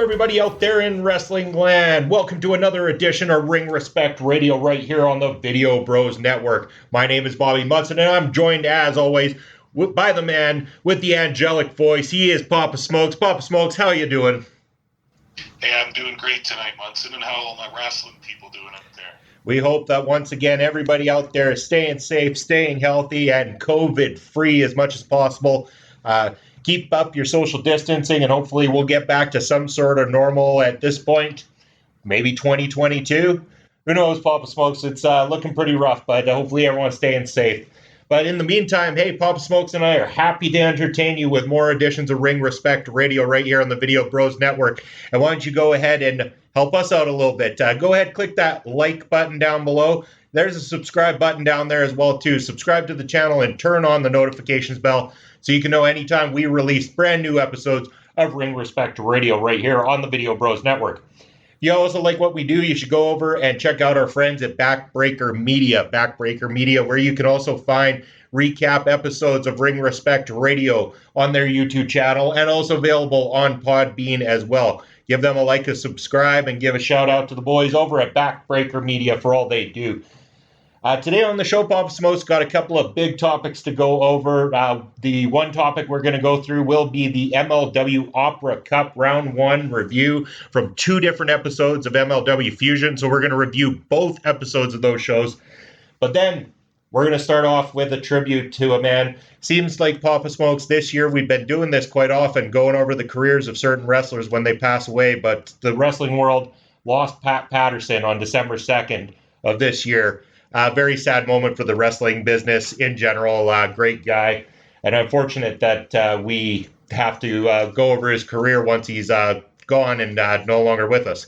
everybody out there in wrestling land. Welcome to another edition of Ring Respect Radio right here on the Video Bros Network. My name is Bobby Munson, and I'm joined, as always, by the man with the angelic voice. He is Papa Smokes. Papa Smokes, how you doing? Hey, I'm doing great tonight, Munson, and how are all my wrestling people doing up there? We hope that once again, everybody out there is staying safe, staying healthy, and COVID-free as much as possible. Keep up your social distancing, and hopefully we'll get back to some sort of normal at this point. Maybe 2022. Who knows, Papa Smokes? It's looking pretty rough, but hopefully everyone's staying safe. But in the meantime, hey, Papa Smokes and I are happy to entertain you with more editions of Ring Respect Radio right here on the Video Bros Network. And why don't you go ahead and help us out a little bit. Go ahead, click that like button down below. There's a subscribe button down there as well, too. Subscribe to the channel and turn on the notifications bell so you can know anytime we release brand new episodes of Ring Respect Radio right here on the Video Bros Network. If you also like what we do, you should go over and check out our friends at Backbreaker Media, where you can also find recap episodes of Ring Respect Radio on their YouTube channel and also available on Podbean as well. Give them a like, a subscribe, and give a shout out to the boys over at Backbreaker Media for all they do. Today on the show, Papa Smokes got a couple of big topics to go over. The one topic we're going to go through will be the MLW Opera Cup Round 1 review from 2 different episodes of MLW Fusion. So we're going to review both episodes of those shows. But then we're going to start off with a tribute to a man. Seems like, Papa Smokes, this year we've been doing this quite often, going over the careers of certain wrestlers when they pass away. But the wrestling world lost Pat Patterson on December 2nd of this year. Very sad moment for the wrestling business in general. Great guy. And unfortunate that we have to go over his career once he's gone and no longer with us.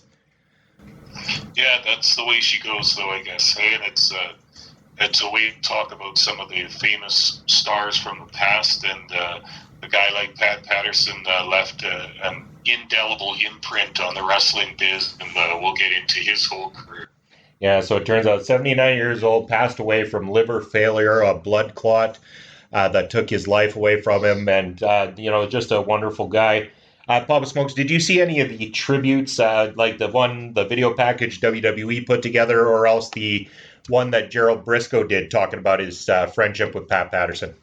Yeah, that's the way she goes, though, I guess. Hey, and it's a way to talk about some of the famous stars from the past. And a guy like Pat Patterson left an indelible imprint on the wrestling biz, and we'll get into his whole career. Yeah, so it turns out 79 years old, passed away from liver failure, a blood clot that took his life away from him, and, just a wonderful guy. Papa Smokes, did you see any of the tributes, like the video package WWE put together, or else the one that Gerald Briscoe did talking about his friendship with Pat Patterson?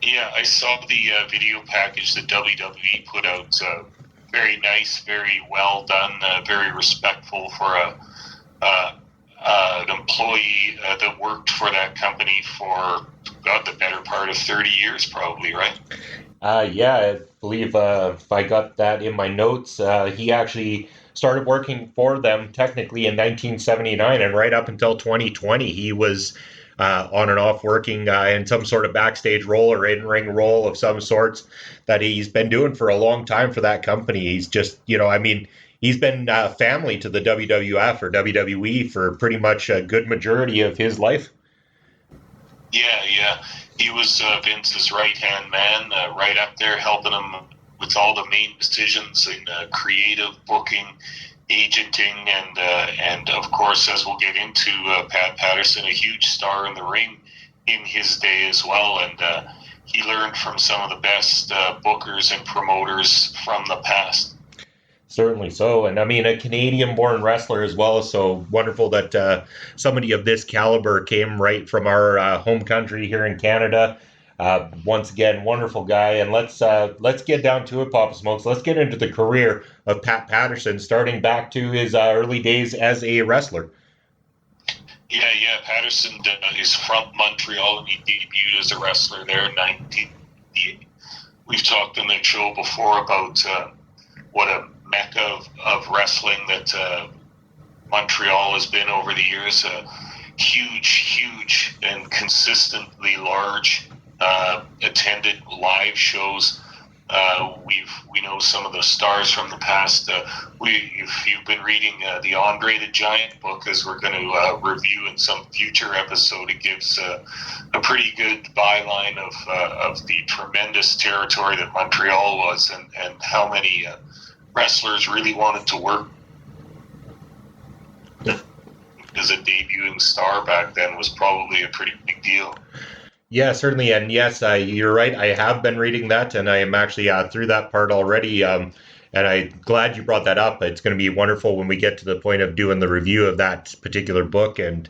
Yeah, I saw the video package that WWE put out. Very nice, very well done, very respectful for an employee that worked for that company for, the better part of 30 years probably, right? Yeah, I believe if I got that in my notes, he actually started working for them technically in 1979, and right up until 2020, he was on and off working in some sort of backstage role or in-ring role of some sorts that he's been doing for a long time for that company. He's just, he's been family to the WWF or WWE for pretty much a good majority of his life. Yeah. He was Vince's right-hand man, right up there helping him with all the main decisions in creative booking, agenting, and of course, as we'll get into, Pat Patterson, a huge star in the ring in his day as well. And he learned from some of the best bookers and promoters from the past. Certainly so. And a Canadian-born wrestler as well. So wonderful that somebody of this caliber came right from our home country here in Canada. Once again, wonderful guy. And let's get down to it, Papa Smokes. Let's get into the career of Pat Patterson, starting back to his early days as a wrestler. Yeah. Patterson is from Montreal, and he debuted as a wrestler there in 1988. We've talked on the show before about what a mecca of wrestling that Montreal has been over the years. Huge and consistently large attended live shows. We know some of the stars from the past. If you've been reading the Andre the Giant book, as we're going to review in some future episode, it gives a pretty good byline of the tremendous territory that Montreal was, and how many wrestlers really wanted to work as a debuting star back then was probably a pretty big deal. Yeah, certainly. And yes, you're right. I have been reading that, and I am actually through that part already. And I'm glad you brought that up. It's going to be wonderful when we get to the point of doing the review of that particular book. And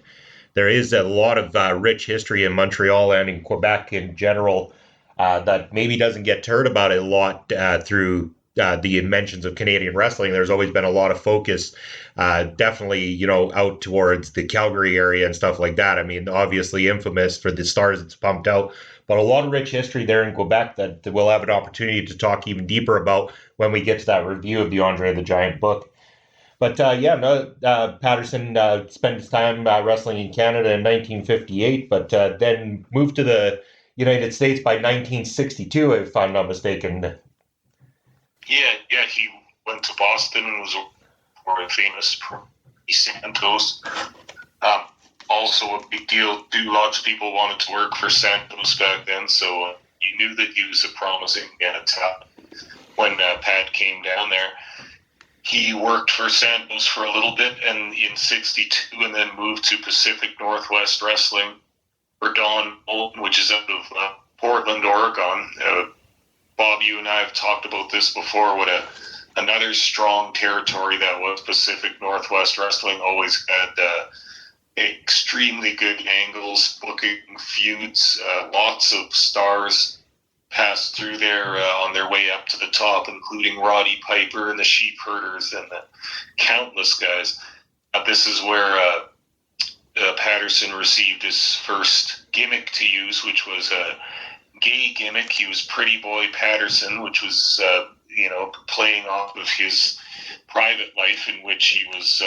there is a lot of rich history in Montreal and in Quebec in general that maybe doesn't get heard about a lot through the mentions of Canadian wrestling. There's always been a lot of focus, definitely, out towards the Calgary area and stuff like that. I mean, obviously infamous for the stars it's pumped out, but a lot of rich history there in Quebec that we'll have an opportunity to talk even deeper about when we get to that review of the Andre the Giant book. But Patterson spent his time wrestling in Canada in 1958, but then moved to the United States by 1962, if I'm not mistaken. Yeah, he went to Boston and was famous for Santos. Also a big deal. Lots of people wanted to work for Santos back then, so you knew that he was a promising talent when Pat came down there. He worked for Santos for a little bit, and in '62, and then moved to Pacific Northwest Wrestling for Don Bolton, which is out of Portland, Oregon. Bob, you and I have talked about this before. What another strong territory that was Pacific Northwest Wrestling. Always had extremely good angles, booking feuds, lots of stars passed through there on their way up to the top, including Roddy Piper and the Sheep Herders and the countless guys. This is where Patterson received his first gimmick to use, which was a gay gimmick. He was Pretty Boy Patterson, which was playing off of his private life, in which he was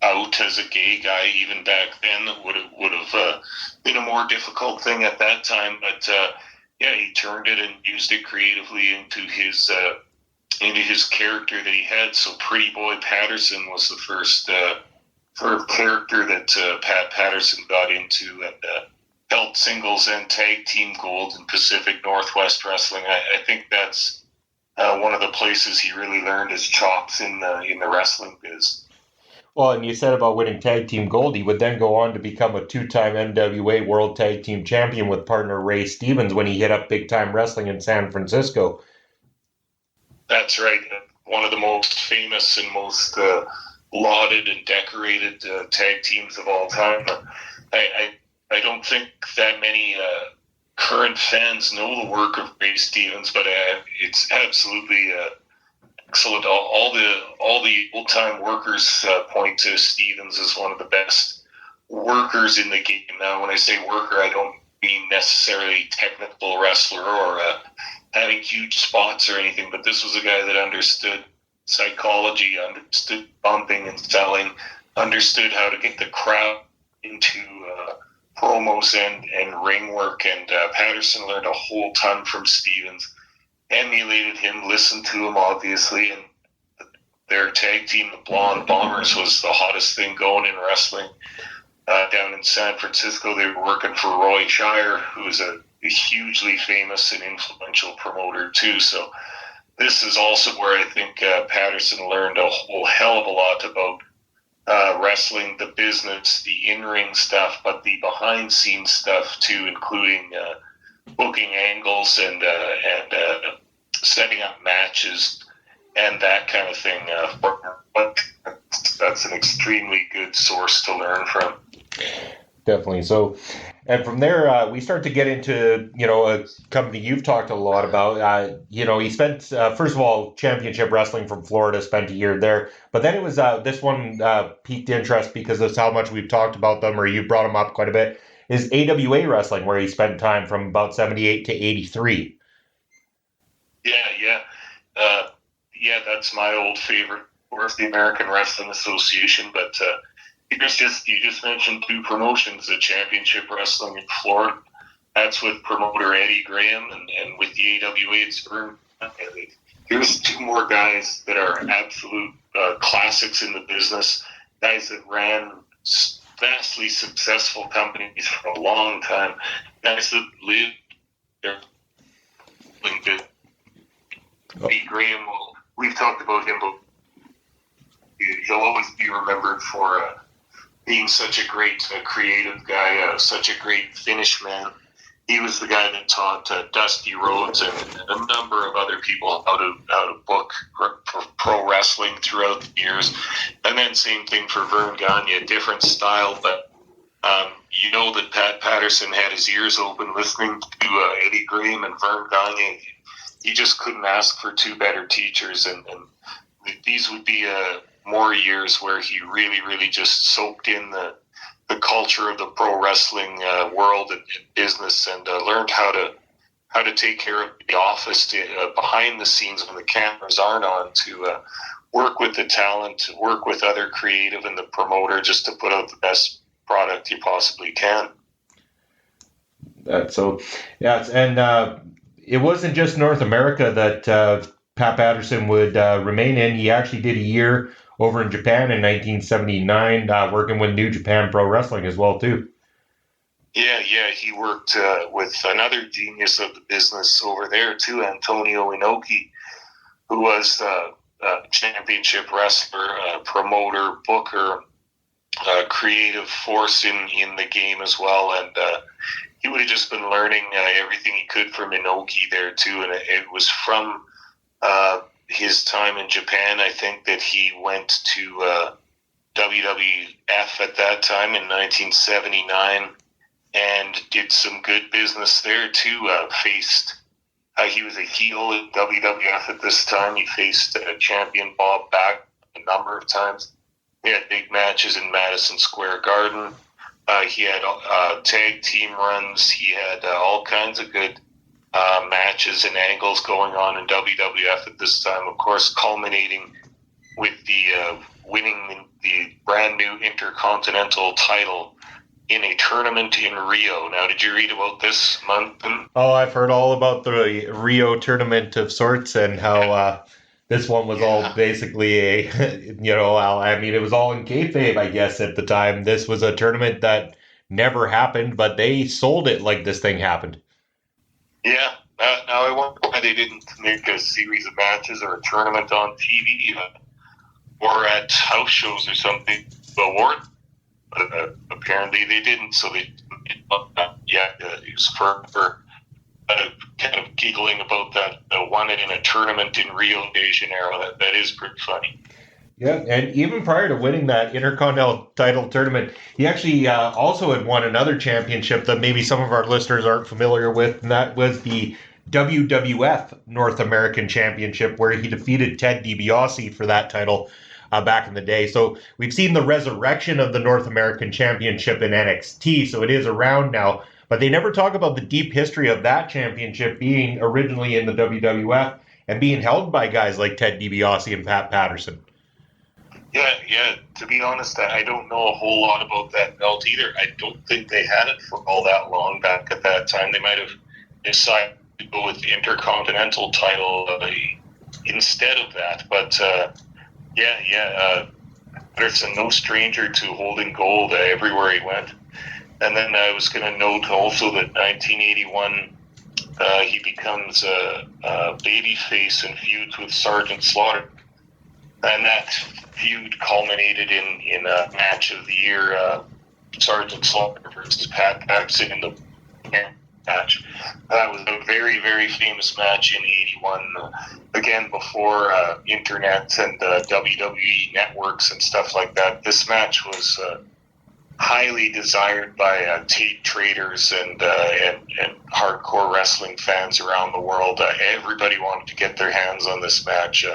out as a gay guy. Even back then, would have been a more difficult thing at that time, but he turned it and used it creatively into his character that he had. So Pretty Boy Patterson was the first sort of character that Pat Patterson got into, and held singles and tag team gold in Pacific Northwest Wrestling. I think that's one of the places he really learned his chops in the wrestling biz. Well, and you said about winning tag team gold, he would then go on to become a two-time NWA World Tag Team Champion with partner Ray Stevens when he hit up Big Time Wrestling in San Francisco. That's right. One of the most famous and most lauded and decorated tag teams of all time. I don't think that many current fans know the work of Ray Stevens, but it's absolutely excellent. All the old time workers point to Stevens as one of the best workers in the game. Now, when I say worker, I don't mean necessarily technical wrestler or having huge spots or anything, but this was a guy that understood psychology, understood bumping and selling, understood how to get the crowd into promos and ring work, and Patterson learned a whole ton from Stevens, emulated him, listened to him, obviously, and their tag team, the Blonde Bombers, was the hottest thing going in wrestling. Down in San Francisco, they were working for Roy Shire, who is a hugely famous and influential promoter too. So this is also where I think Patterson learned a whole hell of a lot about wrestling, the business, the in-ring stuff, but the behind-scenes stuff too, including booking angles and setting up matches and that kind of thing. That's an extremely good source to learn from. Definitely. So, and from there, we start to get into, a company you've talked a lot about. He spent, first of all, Championship Wrestling from Florida, spent a year there. But then it was, this one piqued interest because of how much we've talked about them, or you brought them up quite a bit, is AWA Wrestling, where he spent time from about 78 to 83. Yeah, that's my old favorite, of course, the American Wrestling Association, but you just mentioned two promotions, the Championship Wrestling in Florida. That's with promoter Eddie Graham, and with the AWA, it's Vern. Here's two more guys that are absolute classics in the business, guys that ran vastly successful companies for a long time, guys that lived their good. Eddie Graham, we've talked about him, but he'll always be remembered for being such a great creative guy, such a great finish man. he was the guy that taught Dusty Rhodes and a number of other people how to book pro wrestling throughout the years. And then same thing for Vern Gagne, different style, but you know that Pat Patterson had his ears open listening to Eddie Graham and Vern Gagne. He just couldn't ask for two better teachers, and these would be more years where he really, really just soaked in the culture of the pro wrestling world and business, and learned how to take care of the office behind the scenes when the cameras aren't on, to work with the talent, work with other creative and the promoter, just to put out the best product you possibly can. It wasn't just North America that Pat Patterson would remain in. He actually did a year over in Japan in 1979, working with New Japan Pro Wrestling as well, too. Yeah, he worked with another genius of the business over there, too, Antonio Inoki, who was a championship wrestler, promoter, booker, creative force in the game as well. And he would have just been learning everything he could from Inoki there, too. And it was from his time in Japan, I think, that he went to WWF at that time in 1979 and did some good business there too. He was a heel at WWF at this time. He faced champion Bob Back a number of times. He had big matches in Madison Square Garden. He had tag team runs. He had all kinds of good matches and angles going on in WWF at this time, of course, culminating with the winning the brand new Intercontinental title in a tournament in Rio. Now, did you read about this, Munson? Oh, I've heard all about the Rio tournament of sorts, and how this one was all basically it was all in kayfabe, I guess, at the time. This was a tournament that never happened, but they sold it like this thing happened. Yeah. Now I wonder why they didn't make a series of matches or a tournament on TV or at house shows or something. But apparently they didn't. So it was for kind of giggling about that won it in a tournament in Rio de Janeiro. That is pretty funny. Yeah, and even prior to winning that Intercontinental title tournament, he actually also had won another championship that maybe some of our listeners aren't familiar with, and that was the WWF North American Championship, where he defeated Ted DiBiase for that title back in the day. So we've seen the resurrection of the North American Championship in NXT, so it is around now, but they never talk about the deep history of that championship being originally in the WWF and being held by guys like Ted DiBiase and Pat Patterson. Yeah. To be honest, I don't know a whole lot about that belt either. I don't think they had it for all that long back at that time. They might have decided to go with the Intercontinental title instead of that. But Patterson, no stranger to holding gold everywhere he went. And then I was going to note also that 1981, he becomes a babyface and feuds with Sergeant Slaughter. And that feud culminated in a match of the year, Sergeant Slaughter versus Pat Paxton in the match. That was a very, very famous match in '81. Again, before internet and WWE networks and stuff like that. This match was highly desired by tape traders and hardcore wrestling fans around the world. Everybody wanted to get their hands on this match.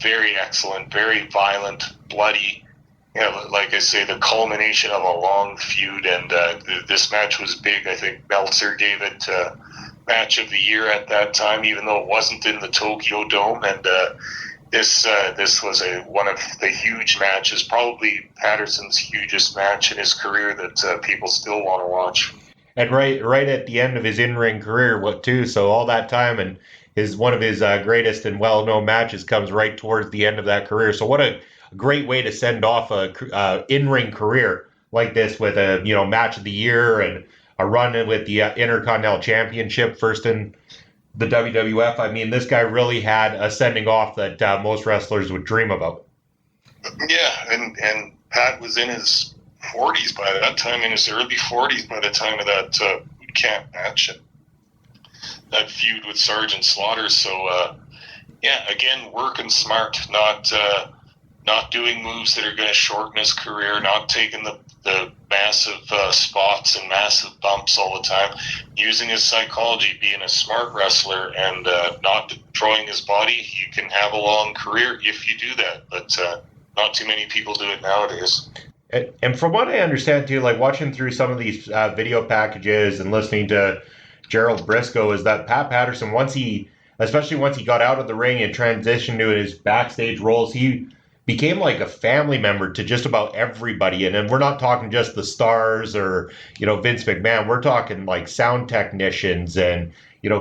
Very excellent, very violent, bloody. Like I say, the culmination of a long feud, and this match was big. I think Meltzer gave it match of the year at that time, even though it wasn't in the Tokyo Dome. And this was one of the huge matches, probably Patterson's hugest match in his career that people still want to watch. And right at the end of his in-ring career, too. So all that time, and one of his greatest and well-known matches comes right towards the end of that career. So what a great way to send off a in-ring career like this, with a match of the year and a run with the Intercontinental Championship, first in the WWF. I mean, this guy really had a sending off that most wrestlers would dream about. Yeah, and Pat was in his 40s by that time, in his early 40s by the time of that can't match it. That feud with Sergeant Slaughter. So, again, working smart, not doing moves that are going to shorten his career, not taking the massive spots and massive bumps all the time, using his psychology, being a smart wrestler, and not destroying his body. You can have a long career if you do that, but not too many people do it nowadays. And from what I understand too, like watching through some of these video packages and listening to Gerald Briscoe, is that Pat Patterson, especially once he got out of the ring and transitioned to his backstage roles, he became like a family member to just about everybody. And we're not talking just the stars or, Vince McMahon. We're talking like sound technicians and,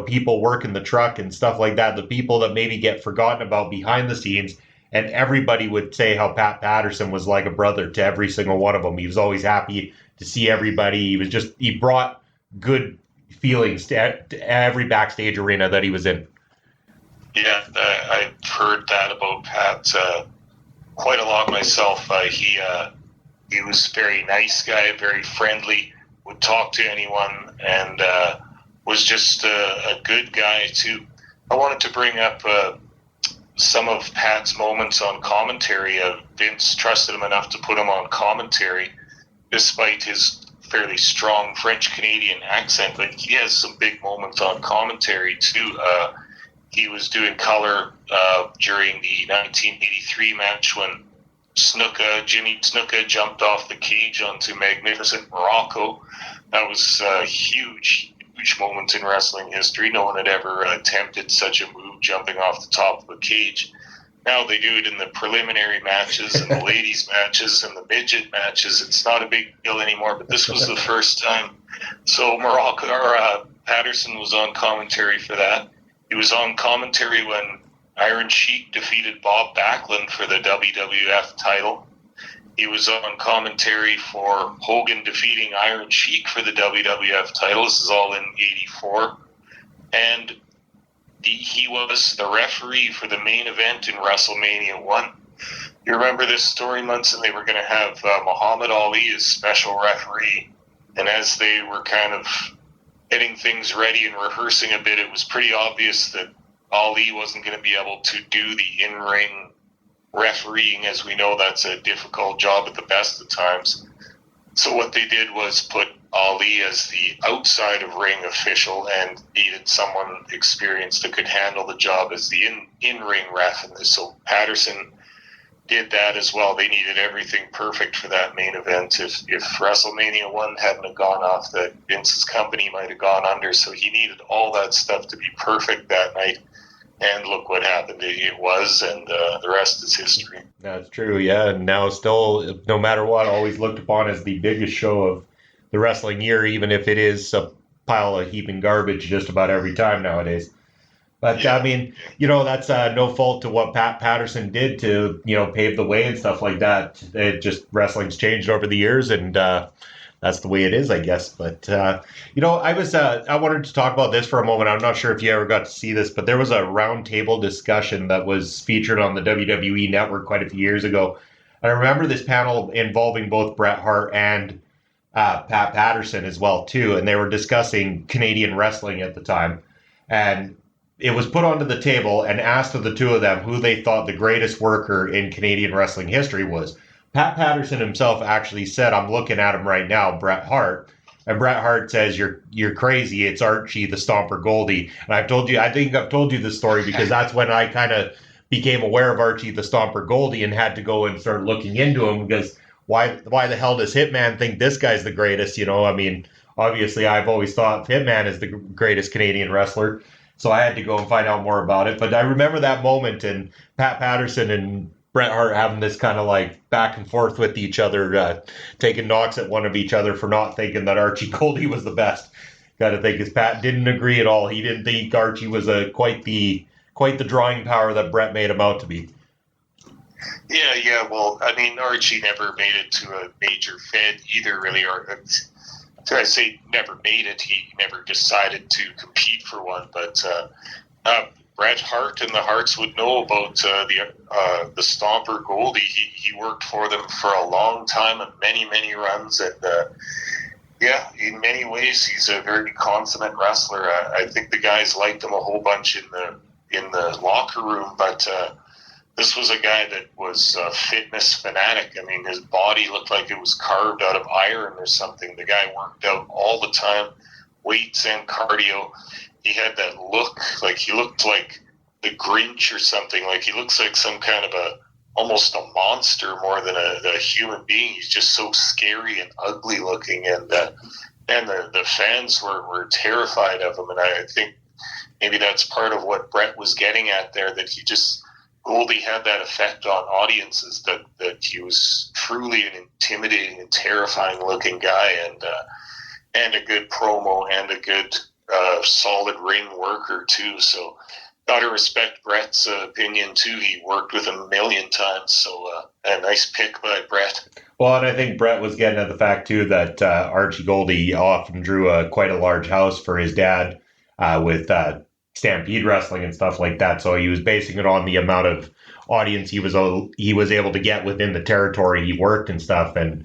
people working the truck and stuff like that. The people that maybe get forgotten about behind the scenes. And everybody would say how Pat Patterson was like a brother to every single one of them. He was always happy to see everybody. He brought good feelings to every backstage arena that he was in. Yeah, I've heard that about Pat quite a lot myself. He was a very nice guy, very friendly, would talk to anyone, and was just a good guy too. I wanted to bring up some of Pat's moments on commentary. Vince trusted him enough to put him on commentary, despite his fairly strong French-Canadian accent, but he has some big moments on commentary too. He was doing color during the 1983 match when Jimmy Snuka jumped off the cage onto Magnificent Morocco. That was a huge moment in wrestling history. No one had ever attempted such a move, jumping off the top of a cage. Now they do it in the preliminary matches and the ladies matches and the midget matches. It's not a big deal anymore, but this was the first time. So Patterson was on commentary for that. He was on commentary when Iron Sheik defeated Bob Backlund for the WWF title. He was on commentary for Hogan defeating Iron Sheik for the WWF title. This is all in '84. And he was the referee for the main event in WrestleMania 1. You remember this story, Munson? They were going to have Muhammad Ali as special referee. And as they were kind of getting things ready and rehearsing a bit, it was pretty obvious that Ali wasn't going to be able to do the in-ring refereeing. As we know, that's a difficult job at the best of times. So what they did was put Ali as the outside of ring official and needed someone experienced that could handle the job as the in-ring ref. And so Patterson did that as well. They needed everything perfect for that main event. If WrestleMania 1 hadn't have gone off, that Vince's company might have gone under. So he needed all that stuff to be perfect that night. And look what happened. It was, and the rest is history. That's true, yeah. And now still, no matter what, always looked upon as the biggest show of the wrestling year, even if it is a pile of heaping garbage just about every time nowadays. But, yeah. I mean, that's no fault to what Pat Patterson did to, pave the way and stuff like that. It just, wrestling's changed over the years, and that's the way it is, I guess. But, I wanted to talk about this for a moment. I'm not sure if you ever got to see this, but there was a roundtable discussion that was featured on the WWE Network quite a few years ago. I remember this panel involving both Bret Hart and Pat Patterson as well, too. And they were discussing Canadian wrestling at the time. And it was put onto the table and asked of the two of them who they thought the greatest worker in Canadian wrestling history was. Pat Patterson himself actually said, I'm looking at him right now, Bret Hart. And Bret Hart says, you're crazy. It's Archie the Stomper Goldie. And I think I've told you this story because that's when I kind of became aware of Archie the Stomper Goldie and had to go and start looking into him because why the hell does Hitman think this guy's the greatest? I mean, obviously I've always thought Hitman is the greatest Canadian wrestler. So I had to go and find out more about it. But I remember that moment and Pat Patterson and Bret Hart having this kind of like back and forth with each other, taking knocks at one of each other for not thinking that Archie Goldie was the best. Got to think, because Pat didn't agree at all. He didn't think Archie was quite the drawing power that Bret made him out to be. Yeah. Well, I mean, Archie never made it to a major Fed either, really. Or I say never made it. He never decided to compete for one. But Bret Hart and the Harts would know about the Stomper Goldie. He worked for them for a long time and many runs, and Yeah, in many ways, he's a very consummate wrestler. I think the guys liked him a whole bunch in the locker room, but this was a guy that was a fitness fanatic. I mean, his body looked like it was carved out of iron or something. The guy worked out all the time, weights and cardio. He had that look, like he looked like the Grinch or something. Like he looks like some kind of almost a monster more than a human being. He's just so scary and ugly looking, and the fans were terrified of him. And I think maybe that's part of what Brett was getting at there, that Goldie had that effect on audiences, that he was truly an intimidating and terrifying looking guy, and a good promo and a good solid ring worker too. So got to respect Brett's opinion too. He worked with him a million times, so a nice pick by Brett. Well, and I think Brett was getting at the fact too that Archie Goldie often drew quite a large house for his dad with Stampede Wrestling and stuff like that. So he was basing it on the amount of audience he was able to get within the territory he worked and stuff. And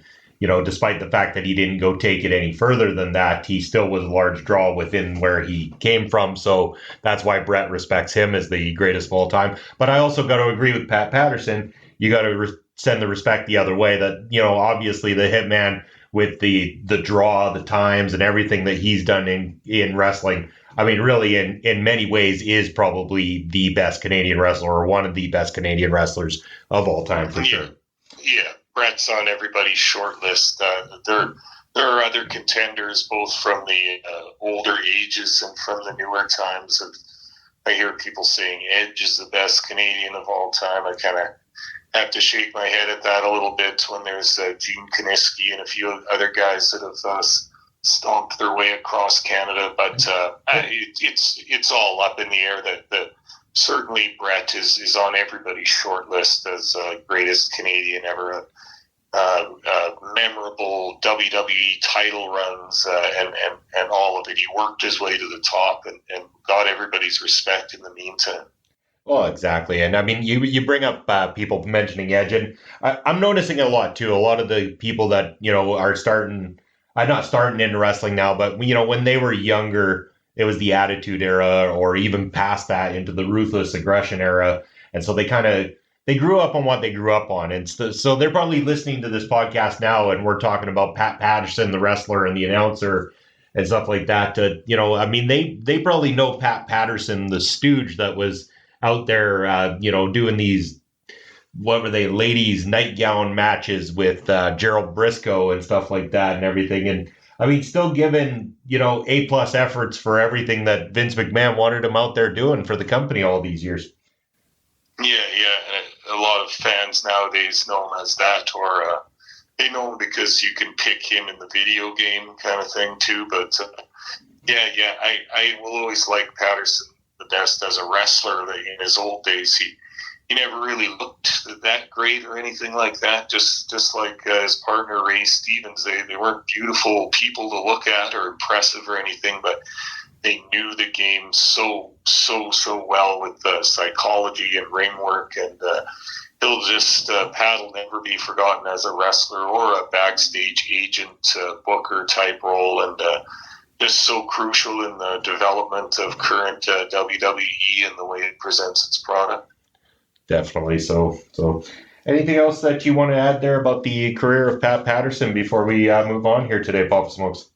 despite the fact that he didn't go take it any further than that, he still was a large draw within where he came from. So that's why Brett respects him as the greatest of all time. But I also got to agree with Pat Patterson. You got to send the respect the other way. That obviously the Hitman, with the draw, the times, and everything that he's done in wrestling. I mean, really, in many ways, is probably the best Canadian wrestler, or one of the best Canadian wrestlers of all time, for sure. Yeah. Brett's on everybody's short list. There are other contenders, both from the older ages and from the newer times. I hear people saying Edge is the best Canadian of all time. I kind of have to shake my head at that a little bit when there's Gene Kiniski and a few other guys that have stomped their way across Canada. But it's all up in the air. That certainly Brett is on everybody's short list as greatest Canadian ever. Memorable WWE title runs and all of it. He worked his way to the top and got everybody's respect in the meantime. Well, exactly. And I mean, you bring up people mentioning Edge, and I'm noticing a lot too. A lot of the people that, are starting, not starting into wrestling now, but, when they were younger, it was the Attitude Era, or even past that into the Ruthless Aggression Era. And so they grew up on what they grew up on. And so they're probably listening to this podcast now, and we're talking about Pat Patterson, the wrestler and the announcer and stuff like that. I mean, they probably know Pat Patterson, the stooge that was out there, doing these, what were they, ladies' nightgown matches with Gerald Briscoe and stuff like that and everything. And I mean, still giving, A+ efforts for everything that Vince McMahon wanted him out there doing for the company all these years. Yeah. A lot of fans nowadays know him as that, or they know him because you can pick him in the video game kind of thing too. But I will always like Patterson the best as a wrestler. In his old days, he never really looked that great or anything like that. Just like his partner Ray Stevens, they weren't beautiful people to look at or impressive or anything, but they knew the game so well with psychology and ring work, and he'll just Pat will never be forgotten as a wrestler or a backstage agent, booker type role, and just so crucial in the development of current WWE and the way it presents its product. Definitely. So anything else that you want to add there about the career of Pat Patterson before we move on here today, Papa Smokes?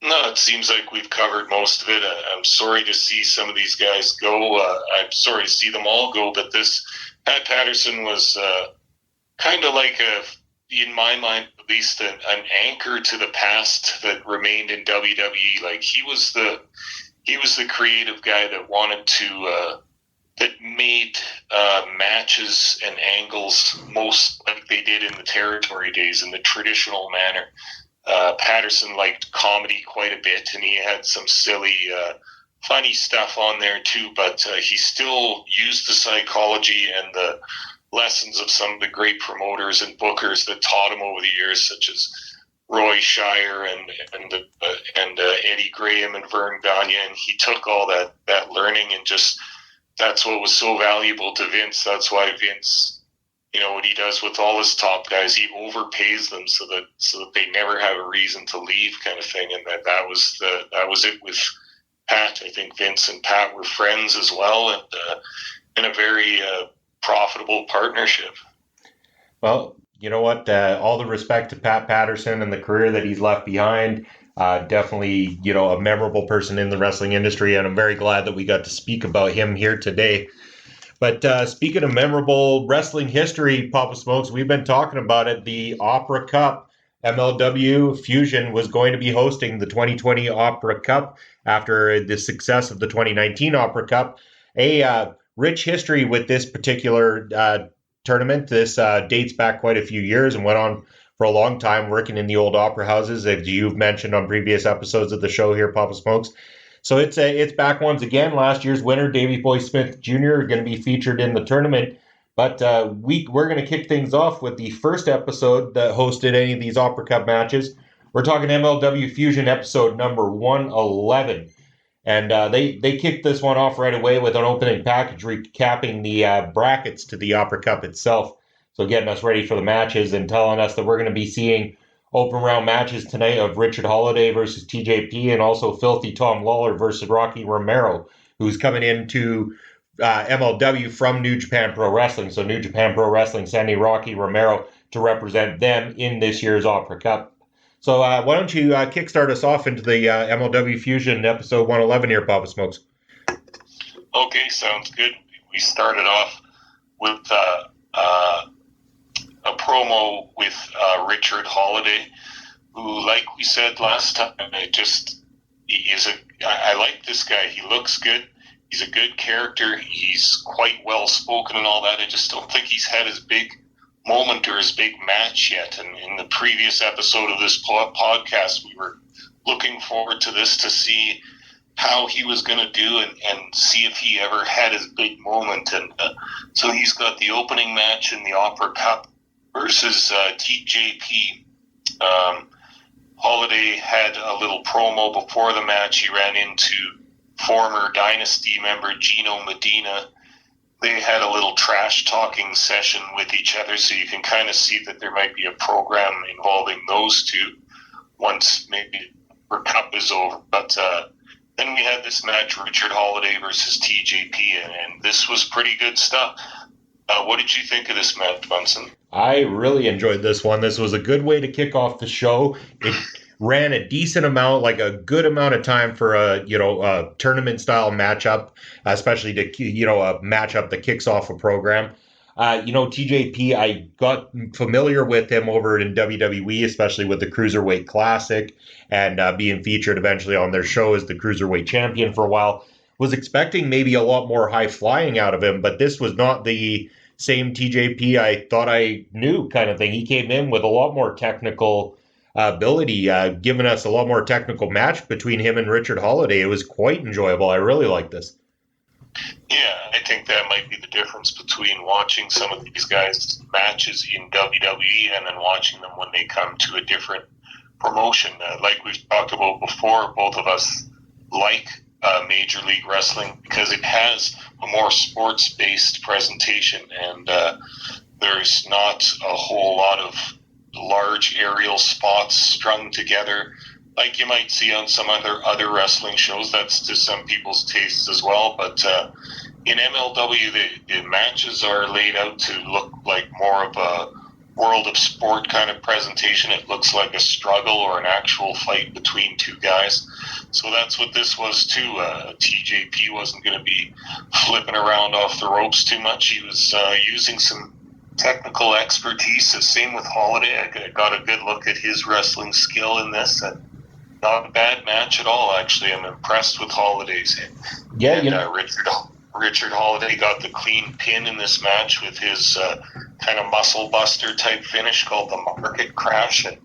No, it seems like we've covered most of it. I'm sorry to see some of these guys go. I'm sorry to see them all go, but this Pat Patterson was kind of like in my mind, at least, an anchor to the past that remained in WWE. Like he was the creative guy that wanted to that made matches and angles most like they did in the territory days in the traditional manner. Patterson liked comedy quite a bit, and he had some silly, funny stuff on there too, but he still used the psychology and the lessons of some of the great promoters and bookers that taught him over the years, such as Roy Shire and Eddie Graham and Vern Gagne. And he took all that learning, and just that's what was so valuable to Vince. That's why Vince what he does with all his top guys, he overpays them so that they never have a reason to leave, kind of thing. And that was it with Pat. I think Vince and Pat were friends as well, and in a very profitable partnership. Well, you know what? All the respect to Pat Patterson and the career that he's left behind. Definitely, a memorable person in the wrestling industry, and I'm very glad that we got to speak about him here today. But speaking of memorable wrestling history, Papa Smokes, we've been talking about it. The Opera Cup, MLW Fusion was going to be hosting the 2020 Opera Cup after the success of the 2019 Opera Cup. A rich history with this particular tournament. This dates back quite a few years and went on for a long time, working in the old opera houses, as you've mentioned on previous episodes of the show here, Papa Smokes. So it's back once again. Last year's winner, Davey Boy Smith Jr., are going to be featured in the tournament. But we're going to kick things off with the first episode that hosted any of these Opera Cup matches. We're talking MLW Fusion episode number 111. And they kicked this one off right away with an opening package recapping the brackets to the Opera Cup itself. So getting us ready for the matches and telling us that we're going to be seeing open round matches tonight of Richard Holiday versus TJP, and also Filthy Tom Lawler versus Rocky Romero, who's coming into MLW from New Japan Pro Wrestling. So New Japan Pro Wrestling sending Rocky Romero to represent them in this year's Opera Cup. So why don't you kickstart us off into the MLW Fusion episode 111 here, Papa Smokes? Okay, sounds good. We started off with a promo with Richard Holiday, who, like we said last time, I like this guy. He looks good. He's a good character. He's quite well spoken and all that. I just don't think he's had his big moment or his big match yet. And in the previous episode of this podcast, we were looking forward to this to see how he was going to do and see if he ever had his big moment. And so he's got the opening match in the Opera Cup versus TJP. Holiday had a little promo before the match. He ran into former Dynasty member Gino Medina. They had a little trash talking session with each other, so you can kind of see that there might be a program involving those two once maybe the Cup is over. But then we had this match, Richard Holiday versus TJP, and this was pretty good stuff. What did you think of this match, Munson? I really enjoyed this one. This was a good way to kick off the show. It ran a decent amount, like a good amount of time for a tournament style matchup, especially to a matchup that kicks off a program. TJP, I got familiar with him over in WWE, especially with the Cruiserweight Classic and being featured eventually on their show as the Cruiserweight Champion for a while. Was expecting maybe a lot more high flying out of him, but this was not the same TJP I thought I knew kind of thing. He came in with a lot more technical ability, giving us a lot more technical match between him and Richard Holiday. It was quite enjoyable. I really liked this. Yeah, I think that might be the difference between watching some of these guys' matches in WWE and then watching them when they come to a different promotion. Like we've talked about before, both of us like Major League Wrestling because it has a more sports-based presentation, and there's not a whole lot of large aerial spots strung together like you might see on some other wrestling shows. That's to some people's tastes as well, but in MLW the matches are laid out to look like more of a World of Sport kind of presentation. It looks like a struggle or an actual fight between two guys. So that's what this was too. TJP wasn't going to be flipping around off the ropes too much. He was using some technical expertise. The same with Holiday. I got a good look at his wrestling skill in this. Not a bad match at all, actually. I'm impressed with Holiday's. Yeah, Richard Holiday got the clean pin in this match with his kind of muscle buster type finish called the Market Crash, and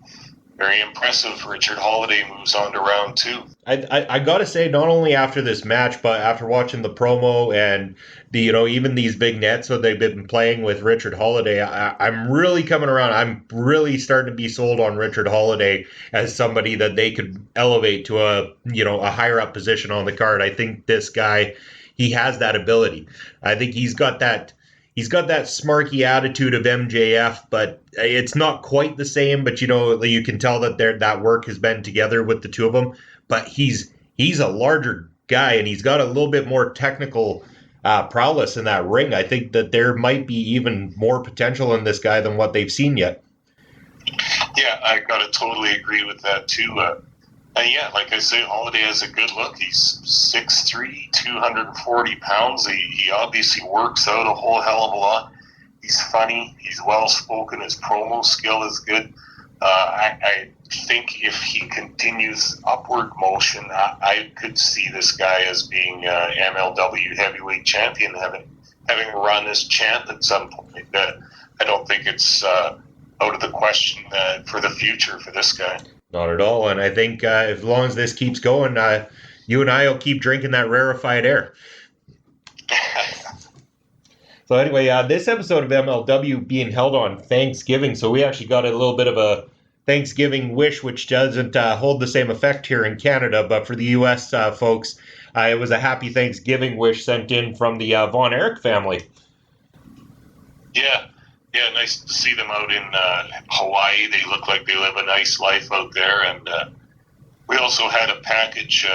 very impressive. Richard Holiday moves on to round two. I gotta say, not only after this match, but after watching the promo and the even these big nets that they've been playing with Richard Holiday, I'm really coming around. I'm really starting to be sold on Richard Holiday as somebody that they could elevate to a higher up position on the card. I think this guy, he has that ability. I think he's got that. he's got that smarky attitude of MJF, but it's not quite the same. But you can tell that that work has been together with the two of them. But he's a larger guy, and he's got a little bit more technical prowess in that ring. I think that there might be even more potential in this guy than what they've seen yet. Yeah, I gotta totally agree with that too. Yeah, like I say, Holiday has a good look. He's 6'3", 240 pounds. He obviously works out a whole hell of a lot. He's funny. He's well-spoken. His promo skill is good. I think if he continues upward motion, I could see this guy as being MLW heavyweight champion, having run as champ at some point. I don't think it's out of the question for the future for this guy. Not at all. And I think as long as this keeps going, you and I will keep drinking that rarefied air. So anyway, this episode of MLW being held on Thanksgiving, so we actually got a little bit of a Thanksgiving wish, which doesn't hold the same effect here in Canada, but for the U.S. Folks, it was a happy Thanksgiving wish sent in from the Von Erich family. Yeah, nice to see them out in Hawaii. They look like they live a nice life out there. And we also had a package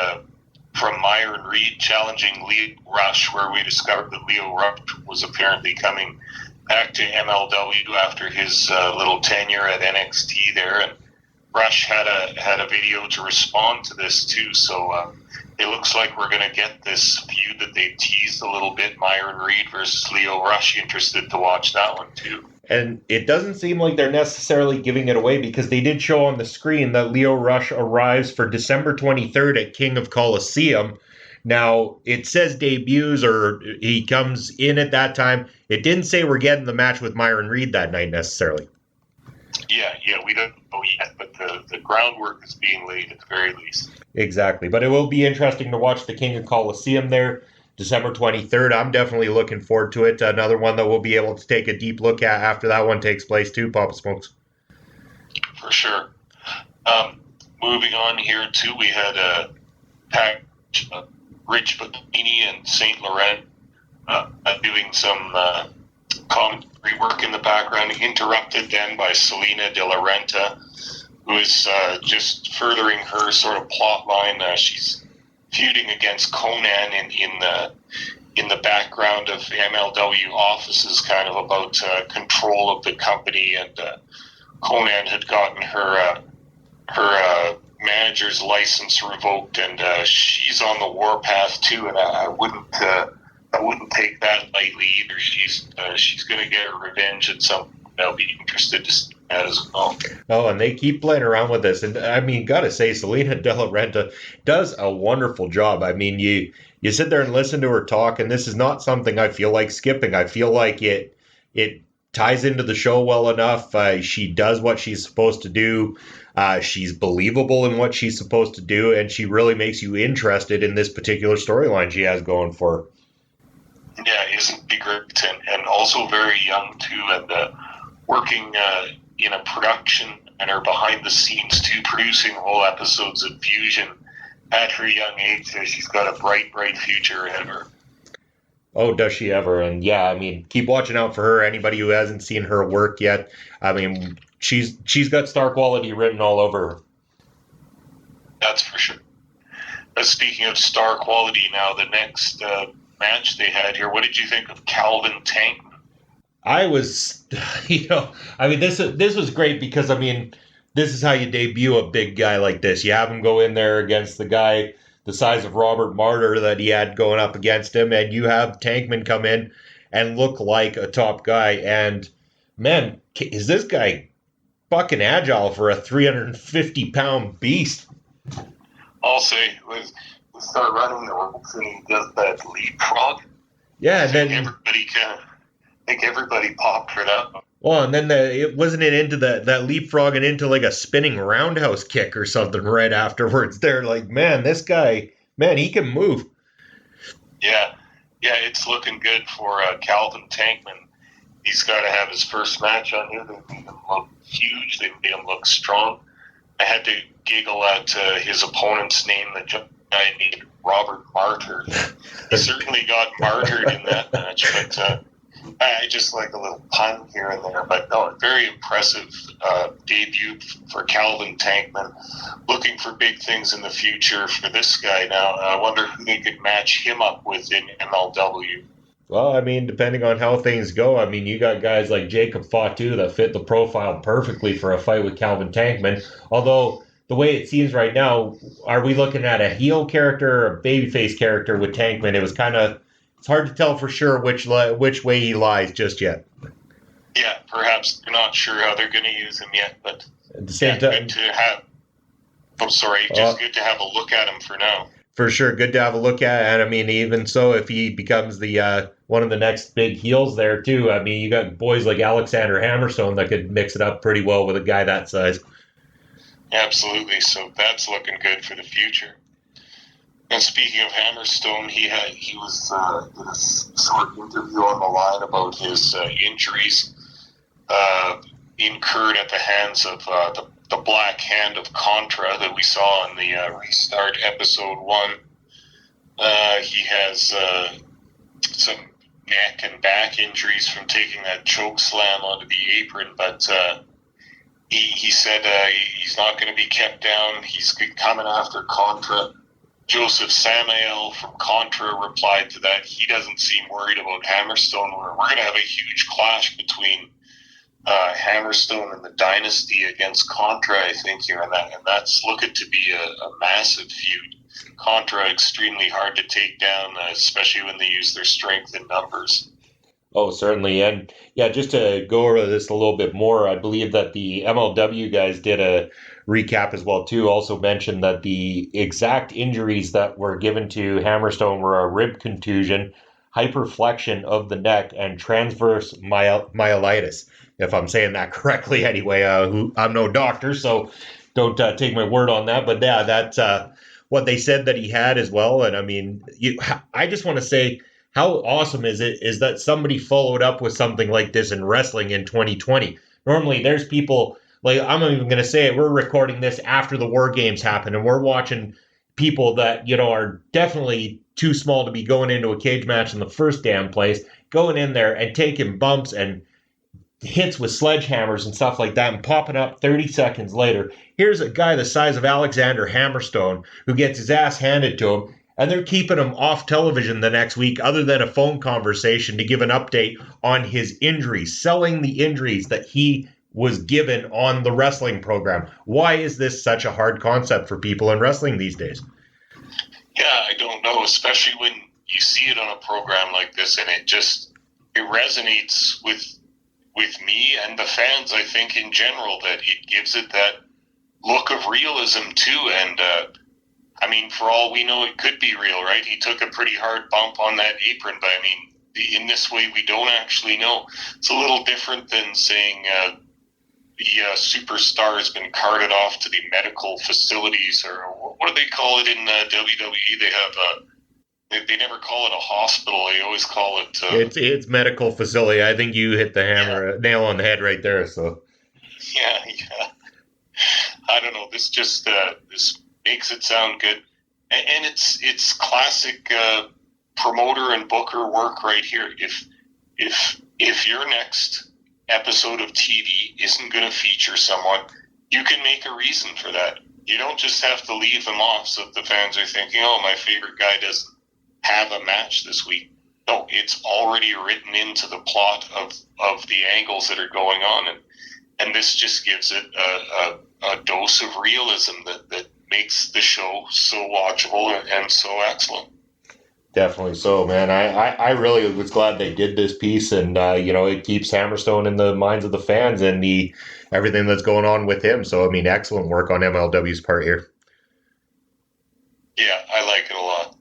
from Myron Reed challenging Leo Rush, where we discovered that Leo Rush was apparently coming back to MLW after his little tenure at NXT there. And Rush had a video to respond to this too. So it looks like we're going to get this feud that they've teased a little bit, Myron Reed versus Leo Rush. Interested to watch that one too. And it doesn't seem like they're necessarily giving it away, because they did show on the screen that Leo Rush arrives for December 23rd at King of Coliseum. Now, it says debuts or he comes in at that time. It didn't say we're getting the match with Myron Reed that night necessarily. Yeah, we don't know yet, but the groundwork is being laid at the very least. Exactly, but it will be interesting to watch the King of Coliseum there, December 23rd. I'm definitely looking forward to it. Another one that we'll be able to take a deep look at after that one takes place too, Papa Smokes. For sure. Moving on here too, we had Rich Bacchini and St. Laurent doing some commentary work in the background, interrupted then by Selena De La Renta, who is just furthering her sort of plot line. She's feuding against Conan in the background of MLW offices, kind of about control of the company, and Conan had gotten her manager's license revoked, and she's on the warpath too. And I wouldn't take that lightly either. She's going to get her revenge at some point. I'll be interested to see that as well. Oh, and they keep playing around with this. And I mean, gotta say, Selena De La Renta does a wonderful job. I mean, you sit there and listen to her talk, and this is not something I feel like skipping. I feel like it ties into the show well enough. She does what she's supposed to do. She's believable in what she's supposed to do, and she really makes you interested in this particular storyline she has going for her. Yeah, isn't she great? And also very young too, and working in a production and are behind the scenes too, producing whole episodes of Fusion at her young age. So she's got a bright future ahead of her. Oh, does she ever? And yeah, I mean, keep watching out for her. Anybody who hasn't seen her work yet, I mean, she's got star quality written all over her. That's for sure. Speaking of star quality, now the next match they had here, what did you think of Calvin Tankman? I was, I mean, this was great because, I mean, this is how you debut a big guy like this. You have him go in there against the guy the size of Robert Martyr that he had going up against him, and you have Tankman come in and look like a top guy. And, man, is this guy fucking agile for a 350-pound beast? I'll say, we start running the ropes and he does that leapfrog. Yeah, and then everybody popped it up. Well, and then it wasn't into that leapfrog and into like a spinning roundhouse kick or something right afterwards. They're like, man, this guy, he can move. Yeah, it's looking good for Calvin Tankman. He's got to have his first match on here. They made him look huge. They made him look strong. I had to giggle at his opponent's name, the guy named Robert Martyr. He certainly got martyred in that match, but I just like a little pun here and there, but no, very impressive debut for Calvin Tankman. Looking for big things in the future for this guy now. I wonder who they could match him up with in MLW. Well, I mean, depending on how things go, I mean, you got guys like Jacob Fatu that fit the profile perfectly for a fight with Calvin Tankman. Although, the way it seems right now, are we looking at a heel character or a babyface character with Tankman? It was kind of, it's hard to tell for sure which way he lies just yet. Yeah, perhaps they're not sure how they're going to use him yet, but At the same time, good to have. I'm sorry, just good to have a look at him for now. For sure, good to have a look at. And I mean, even so, if he becomes the one of the next big heels there too, I mean, you got boys like Alexander Hammerstone that could mix it up pretty well with a guy that size. Absolutely. So that's looking good for the future. And speaking of Hammerstone, he was in a short interview on the line about his injuries incurred at the hands of the Black Hand of Contra that we saw in the Restart episode 1. He has some neck and back injuries from taking that choke slam onto the apron, but he said he's not going to be kept down. He's coming after Contra. Joseph Samael from Contra replied to that. He doesn't seem worried about Hammerstone. We're going to have a huge clash between Hammerstone and the Dynasty against Contra, I think, here, and that's looking to be a massive feud. Contra extremely hard to take down, especially when they use their strength in numbers. Oh, certainly. And yeah, just to go over this a little bit more, I believe that the MLW guys did a recap as well too. Also mentioned that the exact injuries that were given to Hammerstone were a rib contusion, hyperflexion of the neck, and transverse myelitis. If I'm saying that correctly, anyway. I'm no doctor, so don't take my word on that. But yeah, that's what they said that he had as well. And I mean, I just want to say, how awesome is that somebody followed up with something like this in wrestling in 2020? Normally, there's people, like, I'm not even going to say it, we're recording this after the War Games happened, and we're watching people that, are definitely too small to be going into a cage match in the first damn place, going in there and taking bumps and hits with sledgehammers and stuff like that and popping up 30 seconds later. Here's a guy the size of Alexander Hammerstone who gets his ass handed to him, and they're keeping him off television the next week other than a phone conversation to give an update on his injuries, selling the injuries that he was given on the wrestling program. Why is this such a hard concept for people in wrestling these days? Yeah, I don't know, especially when you see it on a program like this, and it resonates with me and the fans, I think, in general, that it gives it that look of realism too. And I mean, for all we know, it could be real, right? He took a pretty hard bump on that apron, but I mean, in this way, we don't actually know. It's a little different than saying the superstar has been carted off to the medical facilities, or what do they call it in WWE? They have they never call it a hospital. They always call it it's medical facility. I think you hit the nail on the head right there. So yeah. I don't know. This just this makes it sound good, and it's classic promoter and booker work right here. If your next episode of TV isn't going to feature someone, you can make a reason for that. You don't just have to leave them off so that the fans are thinking, oh, my favorite guy doesn't have a match this week. No, it's already written into the plot of the angles that are going on, and this just gives it a dose of realism that makes the show so watchable and so excellent. Definitely so, man. I really was glad they did this piece, and it keeps Hammerstone in the minds of the fans and everything that's going on with him. So I mean, excellent work on MLW's part here. Yeah, I like it a lot.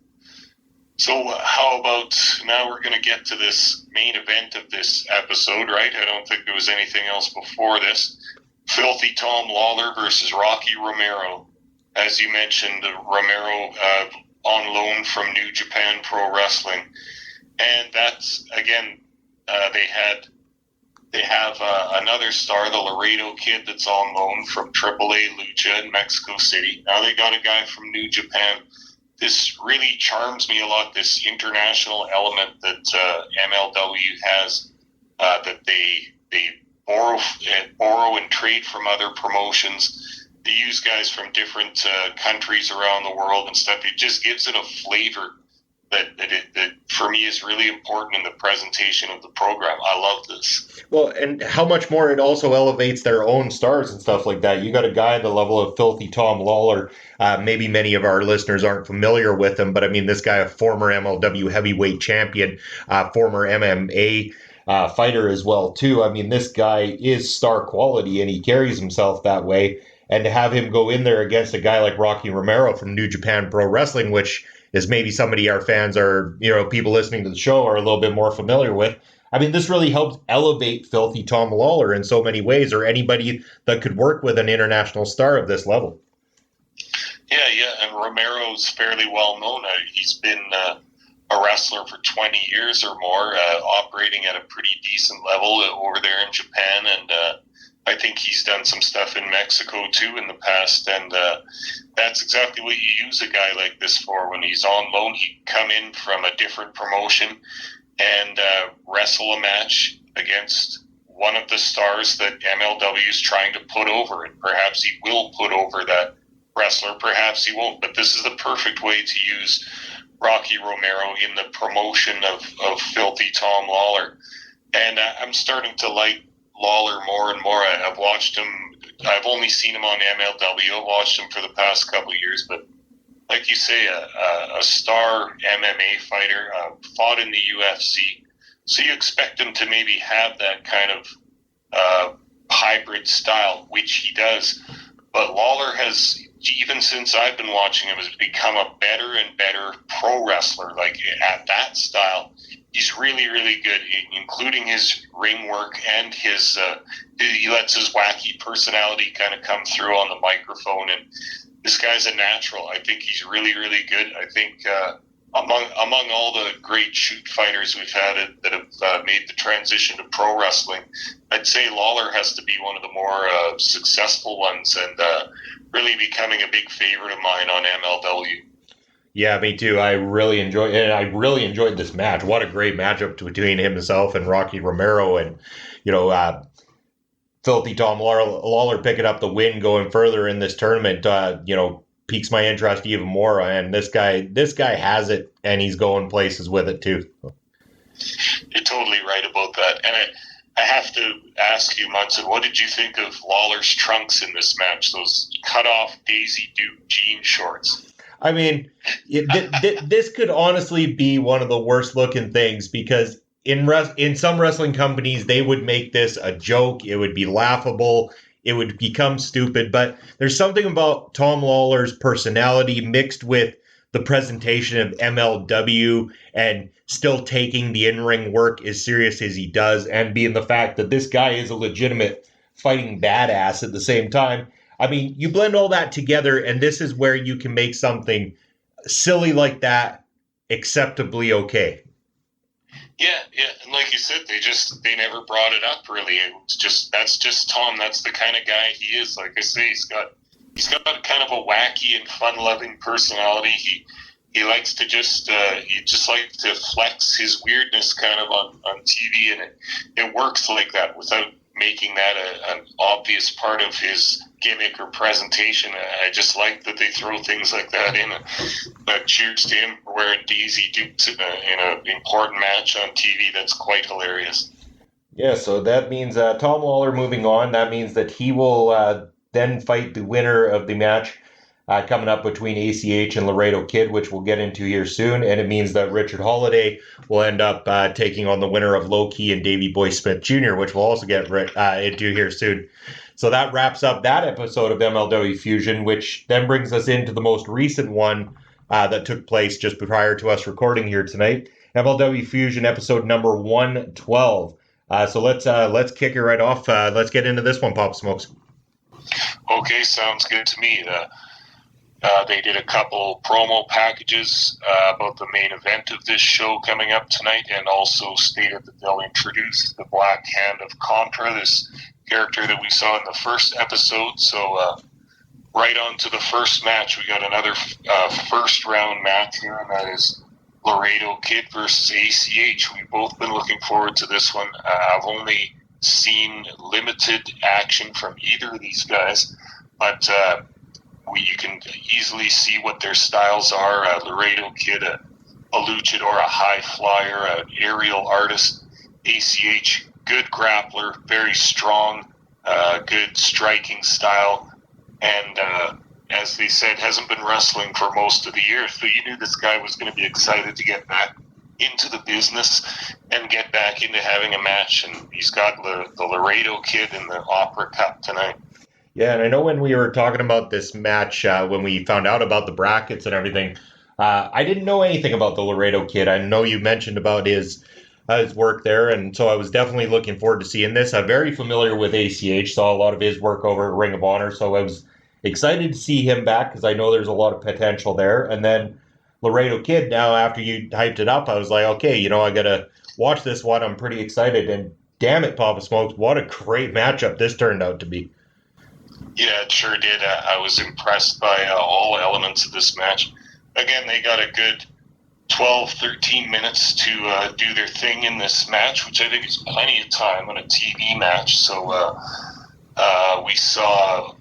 So how about now we're going to get to this main event of this episode, right? I don't think there was anything else before this. Filthy Tom Lawler versus Rocky Romero. As you mentioned, Romero on loan from New Japan Pro Wrestling. And that's, again, they have another star, the Laredo Kid, that's on loan from AAA Lucha in Mexico City. Now they got a guy from New Japan. This really charms me a lot, this international element that MLW has. that they borrow and trade from other promotions. They use guys from different countries around the world and stuff. It just gives it a flavor that for me is really important in the presentation of the program. I love this. Well, and how much more it also elevates their own stars and stuff like that. You got a guy at the level of Filthy Tom Lawler. Maybe many of our listeners aren't familiar with him, but I mean, this guy, a former MLW heavyweight champion, former MMA fighter as well, too. I mean, this guy is star quality, and he carries himself that way. And to have him go in there against a guy like Rocky Romero from New Japan Pro Wrestling, which is maybe somebody our fans are, people listening to the show are a little bit more familiar with. I mean, this really helps elevate Filthy Tom Lawler in so many ways, or anybody that could work with an international star of this level. Yeah, and Romero's fairly well known. He's been a wrestler for 20 years or more, operating at a pretty decent level over there in Japan, and I think he's done some stuff in Mexico too in the past, and that's exactly what you use a guy like this for. When he's on loan, he'd come in from a different promotion and wrestle a match against one of the stars that MLW is trying to put over, and perhaps he will put over that wrestler, perhaps he won't, but this is the perfect way to use Rocky Romero in the promotion of Filthy Tom Lawler. And I'm starting to like Lawler more and more. I've watched him. I've only seen him on MLW. I've watched him for the past couple of years, but like you say, a star MMA fighter, fought in the UFC. So you expect him to maybe have that kind of hybrid style, which he does. But Lawler has, even since I've been watching him, has become a better and better pro wrestler. Like at that style, he's really, really good, including his ring work and his. He lets his wacky personality kind of come through on the microphone, and this guy's a natural. I think he's really, really good. I think among all the great shoot fighters we've had that have made the transition to pro wrestling, I'd say Lawler has to be one of the more successful ones, and really becoming a big favorite of mine on MLW. Yeah, me too. I really enjoyed this match. What a great matchup between himself and Rocky Romero, and Filthy Tom Lawler picking up the win, going further in this tournament. Piques my interest even more. And this guy has it, and he's going places with it too. You're totally right about that. And I have to ask you, Munson, what did you think of Lawler's trunks in this match? Those cut-off Daisy Duke jean shorts. I mean, this could honestly be one of the worst looking things, because in some wrestling companies, they would make this a joke. It would be laughable. It would become stupid. But there's something about Tom Lawler's personality mixed with the presentation of MLW and still taking the in-ring work as serious as he does, and being the fact that this guy is a legitimate fighting badass at the same time. I mean, you blend all that together, and this is where you can make something silly like that acceptably okay. Yeah, and like you said, they never brought it up really. That's just Tom. That's the kind of guy he is. Like I say, he's got kind of a wacky and fun-loving personality. He likes to he just likes to flex his weirdness kind of on TV, and it works like that without making that an obvious part of his gimmick or presentation. I just like that they throw things like that in. Cheers to him for wearing Daisy Dukes in an important match on TV. That's quite hilarious. Yeah, so that means Tom Lawler moving on. That means that he will then fight the winner of the match coming up between ACH and Laredo Kid, which we'll get into here soon. And it means that Richard Holiday will end up taking on the winner of Loki and Davey Boy Smith Jr., which we'll also get into here soon. So that wraps up that episode of MLW Fusion, which then brings us into the most recent one that took place just prior to us recording here tonight. MLW Fusion episode number 112. So let's kick it right off. Let's get into this one, Pop Smokes. Okay, sounds good to me. They did a couple promo packages about the main event of this show coming up tonight, and also stated that they'll introduce the Black Hand of Contra, this character that we saw in the first episode. So right on to the first match. We got another first round match here, and that is Laredo Kid versus ACH. We've both been looking forward to this one. I've only seen limited action from either of these guys, but you can easily see what their styles are. Laredo Kid, a luchador, a high flyer, an aerial artist. ACH, good grappler, very strong, good striking style, and as they said, hasn't been wrestling for most of the year, so you knew this guy was going to be excited to get back into the business and get back into having a match, and he's got the Laredo Kid in the Opera Cup tonight. Yeah, and I know when we were talking about this match, when we found out about the brackets and everything, I didn't know anything about the Laredo Kid. I know you mentioned about his work there, and so I was definitely looking forward to seeing this. I'm very familiar with ACH, saw a lot of his work over at Ring of Honor, so I was excited to see him back because I know there's a lot of potential there. And then Laredo Kid, now after you hyped it up, I was like, okay, I got to watch this one. I'm pretty excited, and damn it, Papa Smokes, what a great matchup this turned out to be. Yeah, it sure did. I was impressed by all elements of this match. Again, they got a good 12, 13 minutes to do their thing in this match, which I think is plenty of time on a TV match. So we saw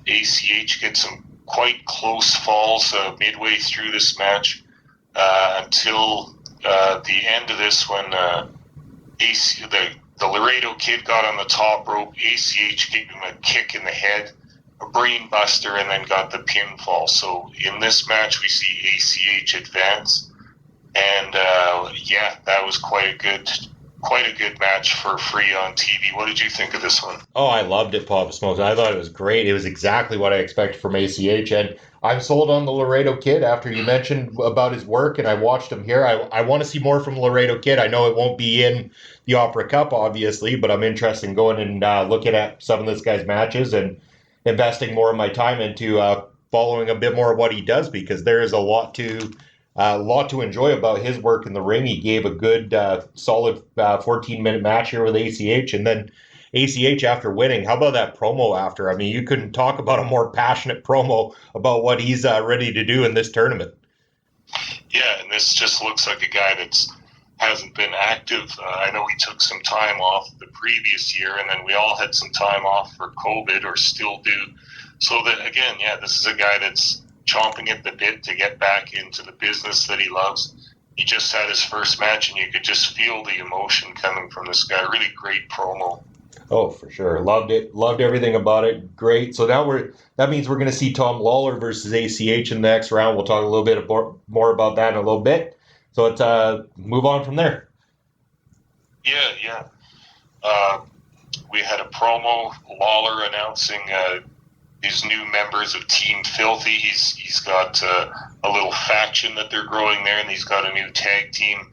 ACH get some quite close falls midway through this match until the end of this when the Laredo Kid got on the top rope. ACH gave him a kick in the head, a brain buster, and then got the pinfall. So in this match, we see ACH advance, and that was quite a good match for free on TV. What did you think of this one? Oh, I loved it, Papa Smokes. I thought it was great. It was exactly what I expected from ACH, and I'm sold on the Laredo Kid after you mentioned about his work, and I watched him here. I want to see more from Laredo Kid. I know it won't be in the Opera Cup, obviously, but I'm interested in going and looking at some of this guy's matches and investing more of my time into following a bit more of what he does, because there is a lot to enjoy about his work in the ring. He gave a good, solid 14-minute match here with ACH, and then ACH after winning. How about that promo after? I mean, you couldn't talk about a more passionate promo about what he's ready to do in this tournament. Yeah, and this just looks like a guy that's hasn't been active. I know he took some time off the previous year, and then we all had some time off for COVID, or still do. So that, again, this is a guy that's chomping at the bit to get back into the business that he loves. He just had his first match, and you could just feel the emotion coming from this guy. Really great promo. Oh, for sure. Loved it. Loved everything about it. Great. So now that means we're going to see Tom Lawler versus ACH in the next round. We'll talk a little bit more about that in a little bit. So let's move on from there. Yeah. We had a promo, Lawler announcing his new members of Team Filthy. He's got a little faction that they're growing there, and he's got a new tag team,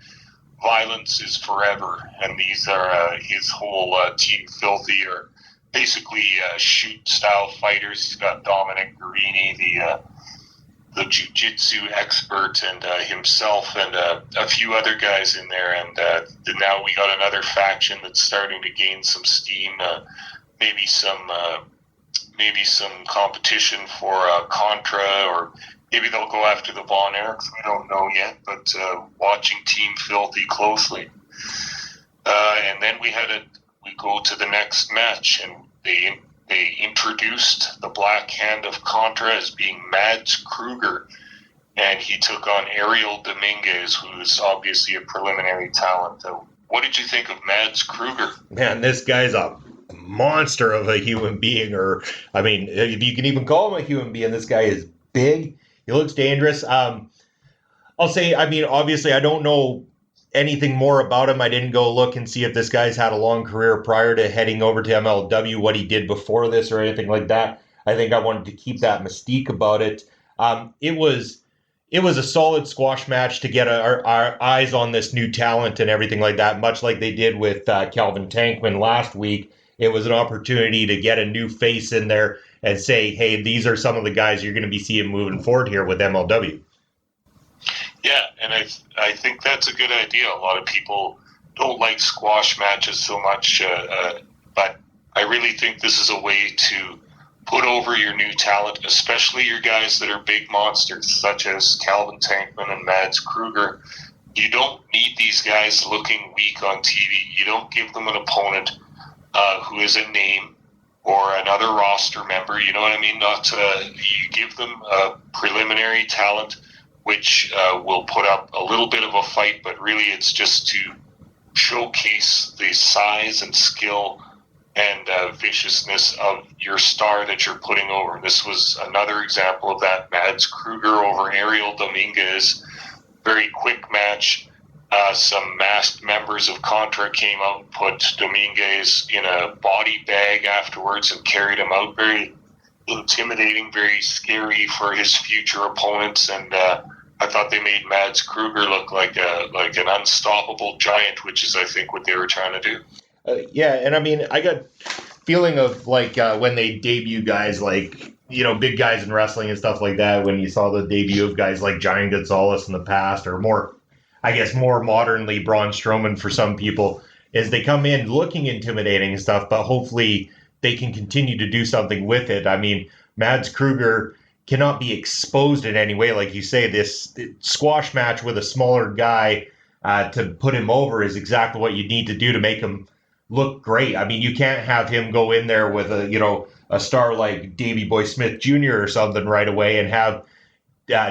Violence is Forever. And these are his whole Team Filthy are basically shoot-style fighters. He's got Dominic Guarini, the jiu-jitsu expert, and himself, and a few other guys in there. And now we got another faction that's starting to gain some steam. Maybe some competition for Contra, or maybe they'll go after the Von Erichs. We don't know yet, but watching Team Filthy closely. And then we go to the next match, and they introduced the Black Hand of Contra as being Mads Kruger, and he took on Ariel Dominguez, who's obviously a preliminary talent. What did you think of Mads Kruger? Man, this guy's a monster of a human being, or I mean, if you can even call him a human being. This guy is big. He looks dangerous. I'll say, I mean, obviously, I don't know anything more about him. I didn't go look and see if this guy's had a long career prior to heading over to MLW, what he did before this or anything like that. I think I wanted to keep that mystique about it. It was a solid squash match to get our eyes on this new talent and everything like that, much like they did with Calvin Tankman last week. It was an opportunity to get a new face in there and say, hey, these are some of the guys you're going to be seeing moving forward here with MLW. Yeah, and I think that's a good idea. A lot of people don't like squash matches so much, but I really think this is a way to put over your new talent, especially your guys that are big monsters, such as Calvin Tankman and Mads Kruger. You don't need these guys looking weak on TV. You don't give them an opponent who is a name or another roster member. You know what I mean? You give them a preliminary talent which will put up a little bit of a fight, but really it's just to showcase the size and skill and viciousness of your star that you're putting over. This was another example of that. Mads Kruger over Ariel Dominguez. Very quick match. Some masked members of Contra came out and put Dominguez in a body bag afterwards and carried him out. Very intimidating, very scary for his future opponents. And I thought they made Mads Kruger look like an unstoppable giant, which is, I think, what they were trying to do. Yeah, and I mean, I got feeling of like when they debut guys like, big guys in wrestling and stuff like that, when you saw the debut of guys like Giant Gonzalez in the past, or more modernly Braun Strowman for some people, is they come in looking intimidating and stuff, but hopefully they can continue to do something with it. I mean, Mads Kruger cannot be exposed in any way. Like you say, this squash match with a smaller guy to put him over is exactly what you need to do to make him look great. I mean, you can't have him go in there with a star like Davey Boy Smith Jr. or something right away and have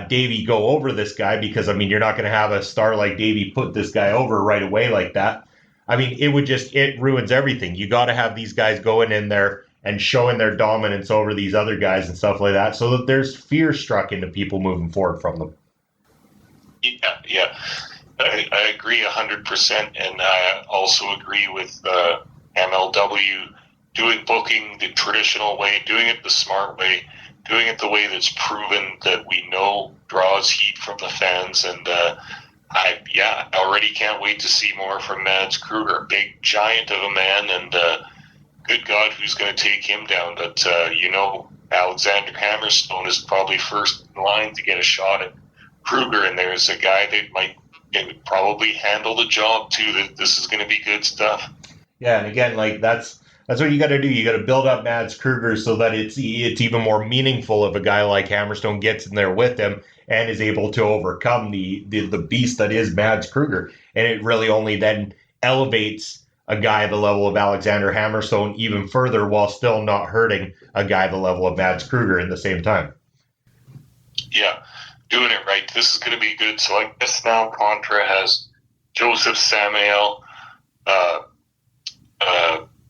Davey go over this guy, because, I mean, you're not going to have a star like Davey put this guy over right away like that. I mean, it ruins everything. You got to have these guys going in there and showing their dominance over these other guys and stuff like that, so that there's fear struck into people moving forward from them. Yeah. I agree 100%, and I also agree with MLW booking the traditional way, doing it the smart way, doing it the way that's proven that we know draws heat from the fans. And I already can't wait to see more from Mads Kruger, big giant of a man, and good God, who's going to take him down? But Alexander Hammerstone is probably first in line to get a shot at Kruger, and there's a guy that might probably handle the job too. That this is going to be good stuff. Yeah, and again, like that's what you got to do. You got to build up Mads Kruger so that it's even more meaningful if a guy like Hammerstone gets in there with him and is able to overcome the beast that is Mads Kruger, and it really only then elevates a guy the level of Alexander Hammerstone even further, while still not hurting a guy the level of Mads Kruger in the same time. Yeah. Doing it right. This is going to be good. So I guess now Contra has Joseph Samael,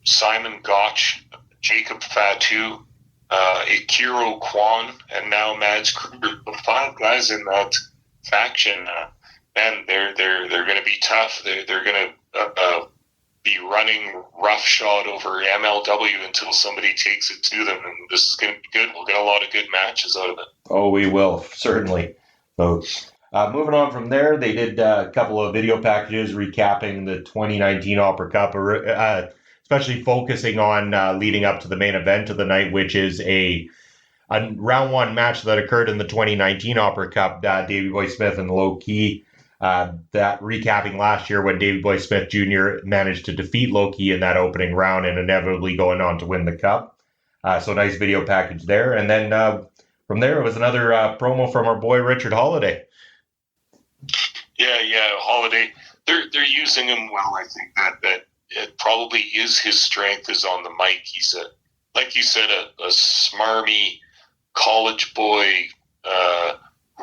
Simon Gotch, Jacob Fatu, Ikiro Kwan, and now Mads Kruger. The 5 guys in that faction, man, they're going to be tough. They're going to be running roughshod over MLW until somebody takes it to them, and this is going to be good. We'll get a lot of good matches out of it. Oh, we will, certainly. So, moving on from there, they did a couple of video packages recapping the 2019 Opera Cup, especially focusing on leading up to the main event of the night, which is a round 1 match that occurred in the 2019 Opera Cup, Davey Boy Smith and Loki. That recapping last year when Davey Boy Smith Jr. managed to defeat Loki in that opening round and inevitably going on to win the cup. So nice video package there. And then from there, it was another promo from our boy Richard Holiday. Yeah, Holiday. They're using him well. I think that it probably is his strength is on the mic. He's like you said, a smarmy college boy,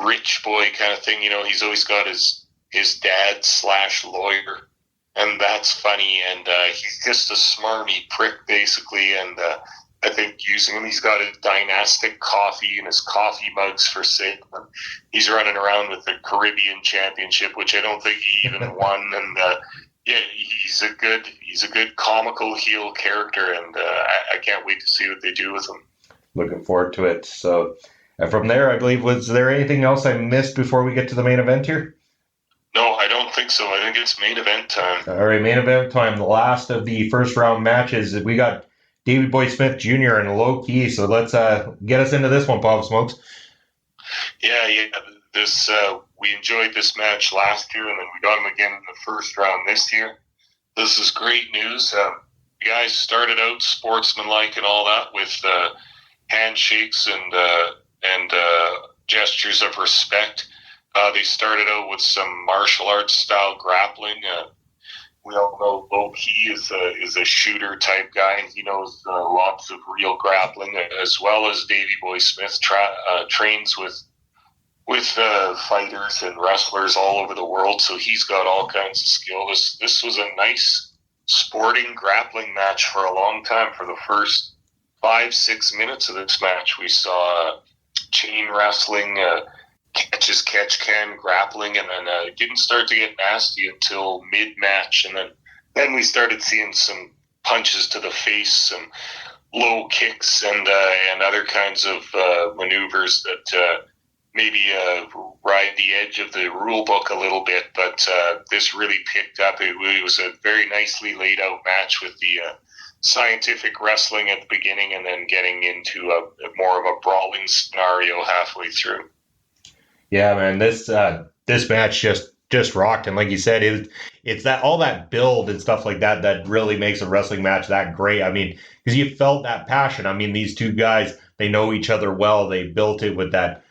rich boy kind of thing. He's always got his dad / lawyer, and that's funny. And he's just a smarmy prick, basically. And I think using him, he's got his dynastic coffee and his coffee mugs for sale. And he's running around with the Caribbean Championship, which I don't think he even won. And he's a good comical heel character, and I can't wait to see what they do with him. Looking forward to it. So from there, I believe, was there anything else I missed before we get to the main event here? No, I don't think so. I think it's main event time. All right, main event time. The last of the first round matches. We got Davey Boy Smith Jr. and Loki. So let's get us into this one, Pop Smokes. Yeah. This we enjoyed this match last year, and then we got him again in the first round this year. This is great news. The guys started out sportsmanlike and all that with handshakes and gestures of respect. They started out with some martial arts style grappling. We all know Loki is a shooter type guy, and he knows lots of real grappling, as well as Davey Boy Smith trains with fighters and wrestlers all over the world, so he's got all kinds of skill. This was a nice sporting grappling match for a long time. For the first 5-6 minutes of this match, we saw chain wrestling, catch can grappling, and then it didn't start to get nasty until mid-match, and then we started seeing some punches to the face, some low kicks, and other kinds of maneuvers that maybe ride the edge of the rule book a little bit, but this really picked up. It was a very nicely laid out match with the scientific wrestling at the beginning, and then getting into a more of a brawling scenario halfway through. Yeah, man, this match just rocked, and like you said, it's that all that build and stuff like that that really makes a wrestling match that great. I mean, because you felt that passion. I mean, these two guys, they know each other well. They built it with that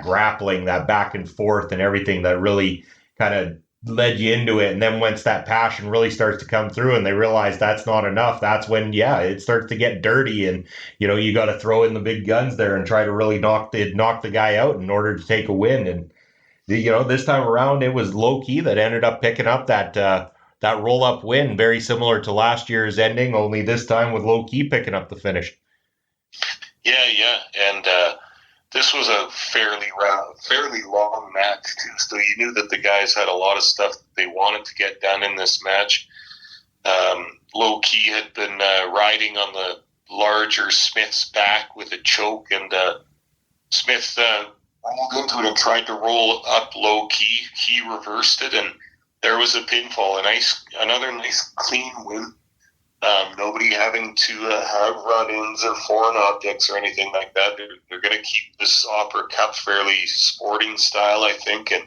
grappling, that back and forth, and everything that really kind of led you into it. And then once that passion really starts to come through, and they realize that's not enough, that's when it starts to get dirty, and you got to throw in the big guns there and try to really knock the guy out in order to take a win. And this time around, it was Loki that ended up picking up that roll up win, very similar to last year's ending, only this time with Loki picking up the finish. Yeah, and this was a fairly long match too, so you knew that the guys had a lot of stuff that they wanted to get done in this match. Loki had been riding on the larger Smith's back with a choke, and Smith rolled into it and tried to roll up Loki. He reversed it, and there was a pinfall. Another nice clean win. Nobody having to have run-ins or foreign objects or anything like that. They're going to keep this Opera Cup fairly sporting style, I think, and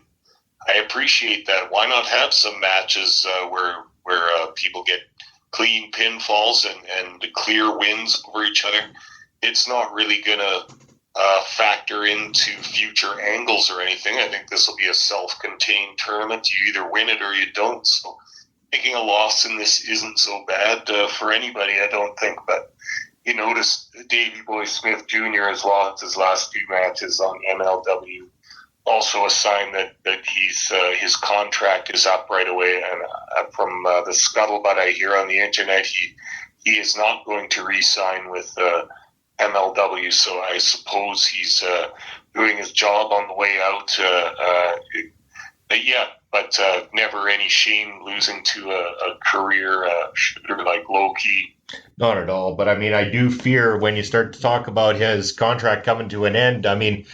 I appreciate that. Why not have some matches where people get clean pinfalls and clear wins over each other? It's not really going to factor into future angles or anything. I think this will be a self-contained tournament. You either win it or you don't, so taking a loss in this isn't so bad for anybody, I don't think. But you notice Davey Boy Smith Jr. has lost his last 2 matches on MLW. Also a sign that his contract is up right away. And from the scuttlebutt I hear on the internet, he is not going to re-sign with MLW. So I suppose he's doing his job on the way out. But never any shame losing to a career shooter like Loki. Not at all. But I mean, I do fear when you start to talk about his contract coming to an end. I mean,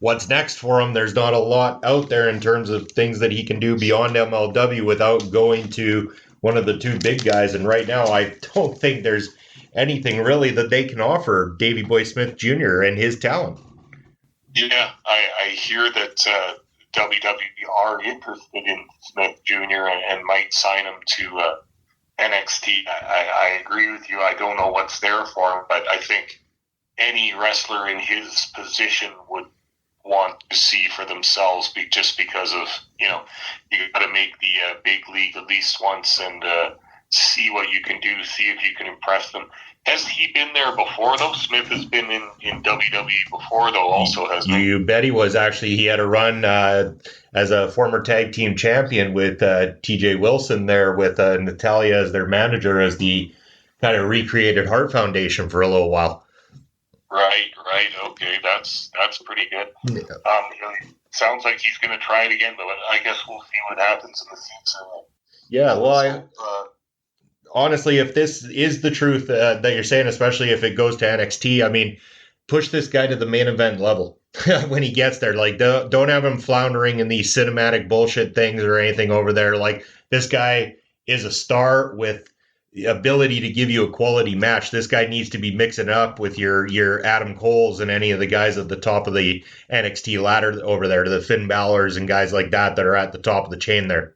what's next for him? There's not a lot out there in terms of things that he can do beyond MLW without going to one of the 2 big guys. And right now, I don't think there's anything really that they can offer Davey Boy Smith Jr. and his talent. Yeah, I hear that WWE are interested in Smith Jr. and might sign him to NXT. I agree with you. I don't know what's there for him, but I think any wrestler in his position would want to see for themselves, just because of, you got to make the big league at least once and see what you can do, see if you can impress them. Has he been there before, though? Smith has been in WWE before, though, also, hasn't he? You bet he was. Actually, he had a run as a former tag team champion with TJ Wilson there, with Natalia as their manager, as the kind of recreated Heart Foundation for a little while. Right. Okay, that's pretty good. Yeah. Sounds like he's going to try it again, but I guess we'll see what happens in the future. Yeah, well, honestly, if this is the truth that you're saying, especially if it goes to NXT, I mean, push this guy to the main event level when he gets there. Like, don't have him floundering in these cinematic bullshit things or anything over there. Like, this guy is a star with the ability to give you a quality match. This guy needs to be mixing up with your Adam Coles and any of the guys at the top of the NXT ladder over there, to the Finn Balor's and guys like that are at the top of the chain there.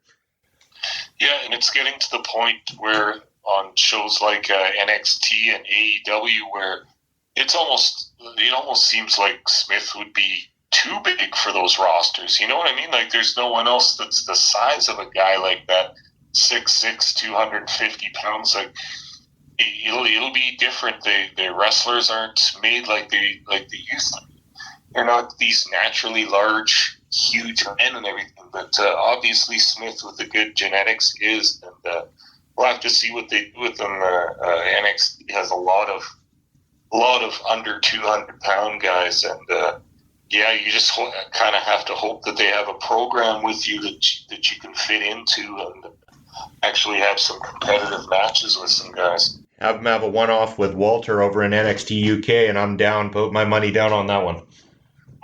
Yeah, and it's getting to the point where on shows like NXT and AEW, where it almost seems like Smith would be too big for those rosters. You know what I mean? Like, there's no one else that's the size of a guy like that, 6'6", 250 pounds. Like, it'll be different. The wrestlers aren't made like they used to. They're not these naturally large, huge men and everything. But obviously, Smith with the good genetics is, and we'll have to see what they do with them. NXT has a lot of under 200-pound guys, and you just kind of have to hope that they have a program with you that you can fit into and actually have some competitive matches with some guys. Have them have a one-off with Walter over in NXT UK, and I'm down. Put my money down on that one.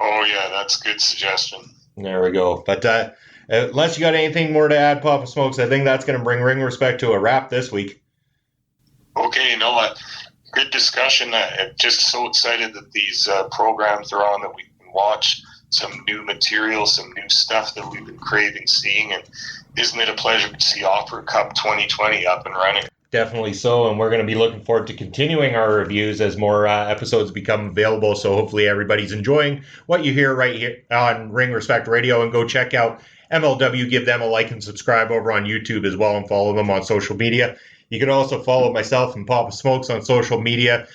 Oh, yeah, that's a good suggestion. There we go. But unless you got anything more to add, Papa Smokes, I think that's going to bring Ring Respect to a wrap this week. Okay, good discussion. I'm just so excited that these programs are on, that we can watch some new material, some new stuff that we've been craving seeing. And isn't it a pleasure to see Opera Cup 2020 up and running? Definitely so, and we're going to be looking forward to continuing our reviews as more episodes become available. So hopefully everybody's enjoying what you hear right here on Ring Respect Radio, and go check out MLW. Give them a like and subscribe over on YouTube as well, and follow them on social media. You can also follow myself and Papa Smokes on social media.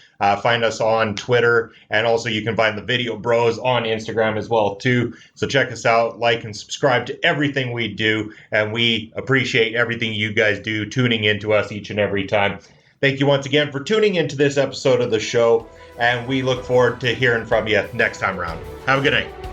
Find us on Twitter, and also you can find the Video Bros on Instagram as well too. So check us out, like and subscribe to everything we do, and we appreciate everything you guys do, tuning into us each and every time. Thank you once again for tuning into this episode of the show, and we look forward to hearing from you next time around. Have a good night.